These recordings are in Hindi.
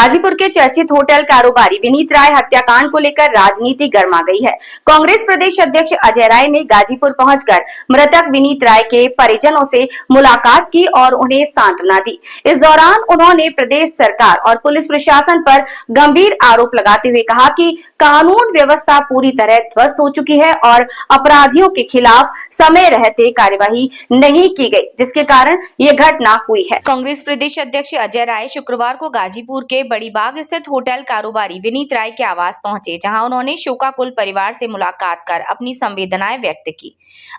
गाजीपुर के चर्चित होटल कारोबारी विनीत राय हत्याकांड को लेकर राजनीति गर्मा गई है। कांग्रेस प्रदेश अध्यक्ष अजय राय ने गाजीपुर पहुंचकर मृतक विनीत राय के परिजनों से मुलाकात की और उन्हें सांत्वना दी। इस दौरान उन्होंने प्रदेश सरकार और पुलिस प्रशासन पर गंभीर आरोप लगाते हुए कहा कि कानून व्यवस्था पूरी तरह ध्वस्त हो चुकी है और अपराधियों के खिलाफ समय रहते कार्यवाही नहीं की गई, जिसके कारण ये घटना हुई है। कांग्रेस प्रदेश अध्यक्ष अजय राय शुक्रवार को गाजीपुर के बड़ी बाग स्थित होटल कारोबारी विनीत राय के आवास पहुंचे, जहां उन्होंने शोकाकुल परिवार से मुलाकात कर अपनी संवेदनाएं व्यक्त की।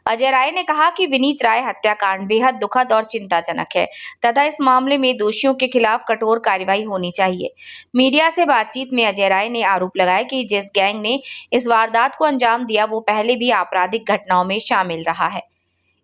अजय राय ने कहा कि विनीत राय हत्याकांड बेहद दुखद और चिंताजनक है तथा इस मामले में दोषियों के खिलाफ कठोर कार्रवाई होनी चाहिए। मीडिया से बातचीत में अजय राय ने आरोप लगाया कि जिस गैंग ने इस वारदात को अंजाम दिया वो पहले भी आपराधिक घटनाओं में शामिल रहा है।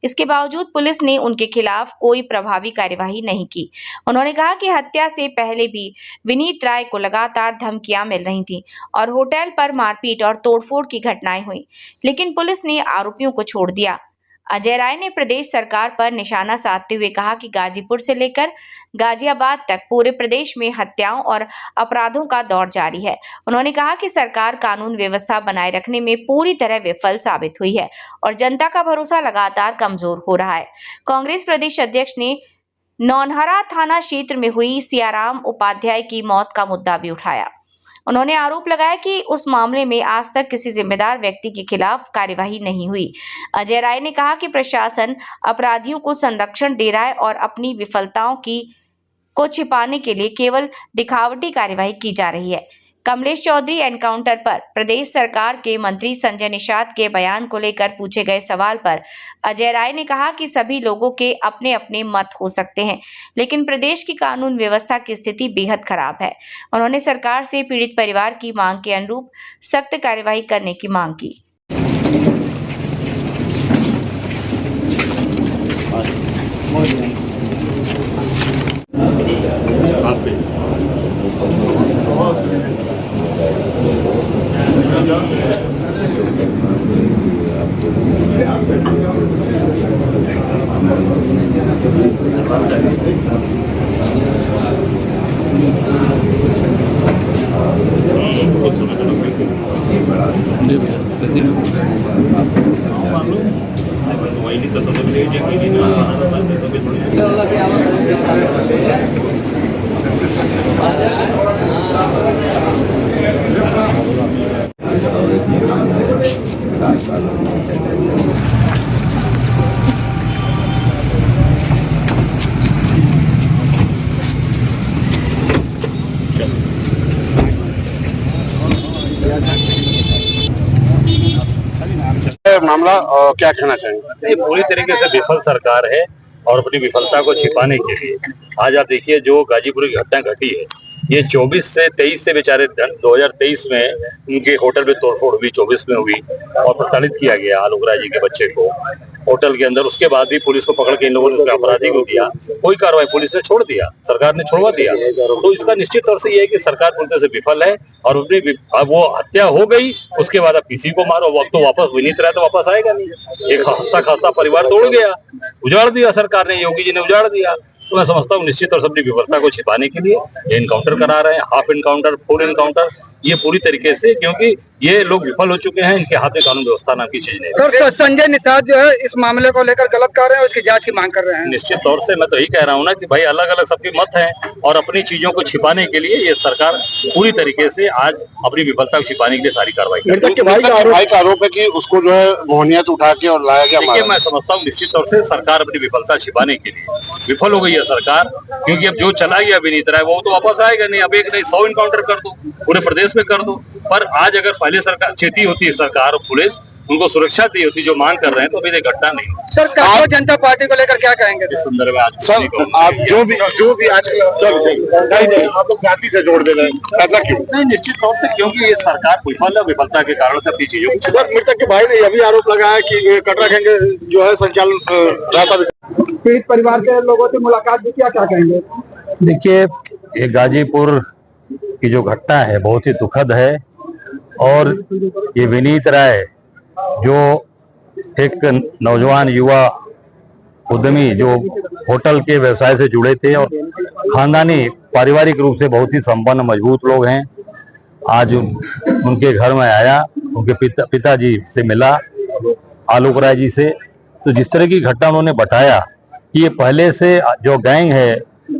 इसके बावजूद पुलिस ने उनके खिलाफ कोई प्रभावी कार्यवाही नहीं की। उन्होंने कहा कि हत्या से पहले भी विनीत राय को लगातार धमकियां मिल रही थीं और होटल पर मारपीट और तोड़फोड़ की घटनाएं हुई, लेकिन पुलिस ने आरोपियों को छोड़ दिया। अजय राय ने प्रदेश सरकार पर निशाना साधते हुए कहा कि गाजीपुर से लेकर गाजियाबाद तक पूरे प्रदेश में हत्याओं और अपराधों का दौर जारी है। उन्होंने कहा कि सरकार कानून व्यवस्था बनाए रखने में पूरी तरह विफल साबित हुई है और जनता का भरोसा लगातार कमजोर हो रहा है। कांग्रेस प्रदेश अध्यक्ष ने नौनहरा थाना क्षेत्र में हुई सियाराम उपाध्याय की मौत का मुद्दा भी उठाया। उन्होंने आरोप लगाया कि उस मामले में आज तक किसी जिम्मेदार व्यक्ति के खिलाफ कार्यवाही नहीं हुई। अजय राय ने कहा कि प्रशासन अपराधियों को संरक्षण दे रहा है और अपनी विफलताओं को छिपाने के लिए केवल दिखावटी कार्यवाही की जा रही है। कमलेश चौधरी एनकाउंटर पर प्रदेश सरकार के मंत्री संजय निषाद के बयान को लेकर पूछे गए सवाल पर अजय राय ने कहा कि सभी लोगों के अपने अपने मत हो सकते हैं, लेकिन प्रदेश की कानून व्यवस्था की स्थिति बेहद खराब है। उन्होंने सरकार से पीड़ित परिवार की मांग के अनुरूप सख्त कार्यवाही करने की मांग की। मामला क्या कहना चाहेंगे? ये पूरी तरीके से विफल सरकार है और अपनी विफलता को छिपाने के लिए आज आप देखिए जो गाजीपुर की घटना घटी है, ये 24 से 23 से बेचारे 2023 में उनके होटल में तोड़फोड़ हुई, 24 में हुई और प्रताड़ित किया गया आलोक राय जी के बच्चे को होटल के अंदर। उसके बाद भी पुलिस को पकड़ के इन लोगों ने अपराधी को दिया, कोई कार्रवाई पुलिस ने छोड़ दिया, सरकार ने छोड़वा दिया। तो इसका निश्चित तौर से ये है कि सरकार पूरी तरह से विफल है और वो हत्या हो गई, उसके बाद अब किसी को मारो, वक्त तो वापस विनीत राय तो वापस आएगा नहीं। एक हंसता खाता परिवार तोड़ गया, उजाड़ दिया सरकार ने, योगी जी ने उजाड़ दिया। तो मैं समझता हूँ निश्चित और अपनी विफलता को छिपाने के लिए एनकाउंटर करा रहे हैं, हाफ एनकाउंटर, फुल एनकाउंटर, ये पूरी तरीके से, क्योंकि ये लोग विफल हो चुके हैं, इनके हाथ में कानून व्यवस्था नाम की चीज नहीं। सर, संजय निषाद जो है इस मामले को लेकर गलत कर रहे हैं, उसकी जांच की मांग कर रहे हैं। निश्चित तौर से मैं तो यही कह रहा हूँ ना कि भाई अलग अलग सबके मत हैं और अपनी चीजों को छिपाने के लिए ये सरकार पूरी तरीके से आज अपनी विफलता को छिपाने के लिए सारी कार्रवाई कर रही है। भाई का आरोप है कि उसको जो है मोहनिया से उठा के और लाया गया। मैं समझता हूँ निश्चित तौर से सरकार अपनी विफलता छिपाने के लिए विफल हो गई है सरकार, क्योंकि अब जो चला गया विनीत राय वो तो वापस आएगा नहीं। अब एक नहीं 100 एनकाउंटर कर दो, पूरे प्रदेश में कर दो। पर आज अगर पहले सरकार चेती होती है, सरकार और पुलिस उनको सुरक्षा दी होती जो मांग कर रहे हैं, तो अभी ये घटना नहीं। सर, कांग्रेस जनता पार्टी को लेकर क्या कहेंगे इस संदर्भ में? आज आप जो भी आज आप लोग जाति से जोड़ दे रहे हैं, ऐसा क्यों? नहीं, निश्चित तौर से क्योंकि ये सरकार विफल है, विफलता के कारण से अपनी चीजों को। सर, मृतक के भाई ने यह भी आरोप लगाया कि कटरा गैंग जो है संचालन पीड़ित परिवार के लोगों से मुलाकात भी किया, क्या कहेंगे? देखिए, ये गाजीपुर की जो घटना है बहुत ही दुखद है और ये विनीत राय जो एक नौजवान युवा उद्यमी जो होटल के व्यवसाय से जुड़े थे और खानदानी पारिवारिक रूप से बहुत ही संपन्न मजबूत लोग हैं। आज उनके घर में आया, उनके पिताजी से मिला, आलोक राय जी से। तो जिस तरह की घटना उन्होंने बताया कि ये पहले से जो गैंग है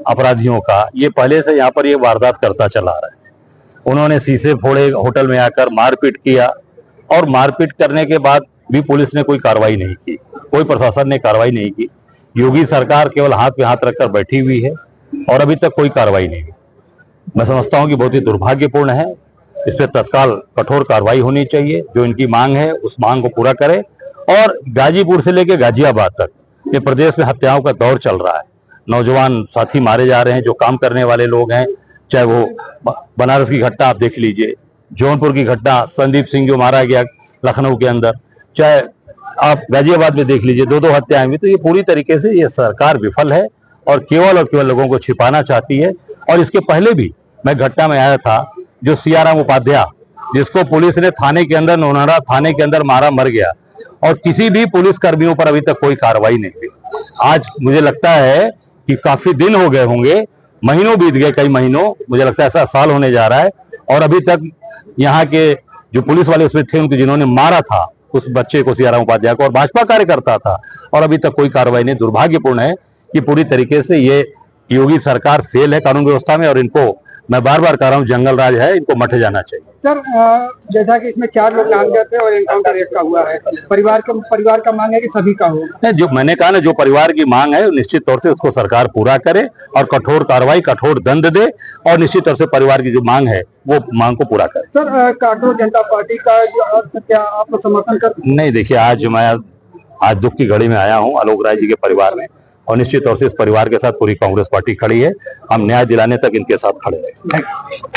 अपराधियों का, ये पहले से यहाँ पर ये वारदात करता चला आ रहा है। उन्होंने शीशे फोड़े, होटल में आकर मारपीट किया और मारपीट करने के बाद भी पुलिस ने कोई कार्रवाई नहीं की, कोई प्रशासन ने कार्रवाई नहीं की। योगी सरकार केवल हाथ पे हाथ रखकर बैठी हुई है और अभी तक कोई कार्रवाई नहीं हुई। मैं समझता हूं कि बहुत ही दुर्भाग्यपूर्ण है। इस पर तत्काल कठोर कार्रवाई होनी चाहिए। जो इनकी मांग है उस मांग को पूरा करे। और गाजीपुर से लेकर गाजियाबाद तक ये प्रदेश में हत्याओं का दौर चल रहा है। नौजवान साथी मारे जा रहे हैं जो काम करने वाले लोग हैं। चाहे वो बनारस की घटना आप देख लीजिए, जौनपुर की घटना, संदीप सिंह जो मारा गया लखनऊ के अंदर, चाहे आप गाजियाबाद में देख लीजिए, दो हत्याएं हुई। तो ये पूरी तरीके से ये सरकार विफल है और केवल लोगों को छिपाना चाहती है। और इसके पहले भी मैं घटना में आया था, जो सियाराम उपाध्याय, जिसको पुलिस ने थाने के अंदर, नौनारा थाने के अंदर मारा, मर गया और किसी भी पुलिस कर्मियों पर अभी तक कोई कार्रवाई नहीं हुई। आज मुझे लगता है कि काफी दिन हो गए होंगे, महीनों बीत गए, कई महीनों, मुझे लगता है ऐसा साल होने जा रहा है और अभी तक यहाँ के जो पुलिस वाले उसमें थे, उनके जिन्होंने मारा था उस बच्चे को, सियाराम उपाध्याय को, और भाजपा कार्यकर्ता था, और अभी तक कोई कार्रवाई नहीं। दुर्भाग्यपूर्ण है कि पूरी तरीके से ये योगी सरकार फेल है कानून व्यवस्था में और इनको मैं बार बार कह रहा हूँ, जंगल राज है, इनको मट जाना चाहिए। सर, जैसा कि इसमें 4 लोग नामजद थे और एनकाउंटर एक का हुआ है, परिवार का मांग है कि सभी का हो। नहीं, जो मैंने कहा ना, जो परिवार की मांग है निश्चित तौर से उसको सरकार पूरा करे और कठोर कार्रवाई, कठोर दंड दे और निश्चित तौर से परिवार की जो मांग है वो मांग को पूरा करे। सर, कांग्रेस जनता पार्टी का जो क्या आप समर्थन कर? नहीं, देखिए, आज दुख की घड़ी में आया हूँ आलोक राय जी के परिवार में और निश्चित तौर से इस परिवार के साथ पूरी कांग्रेस पार्टी खड़ी है। हम न्याय दिलाने तक इनके साथ खड़े हैं।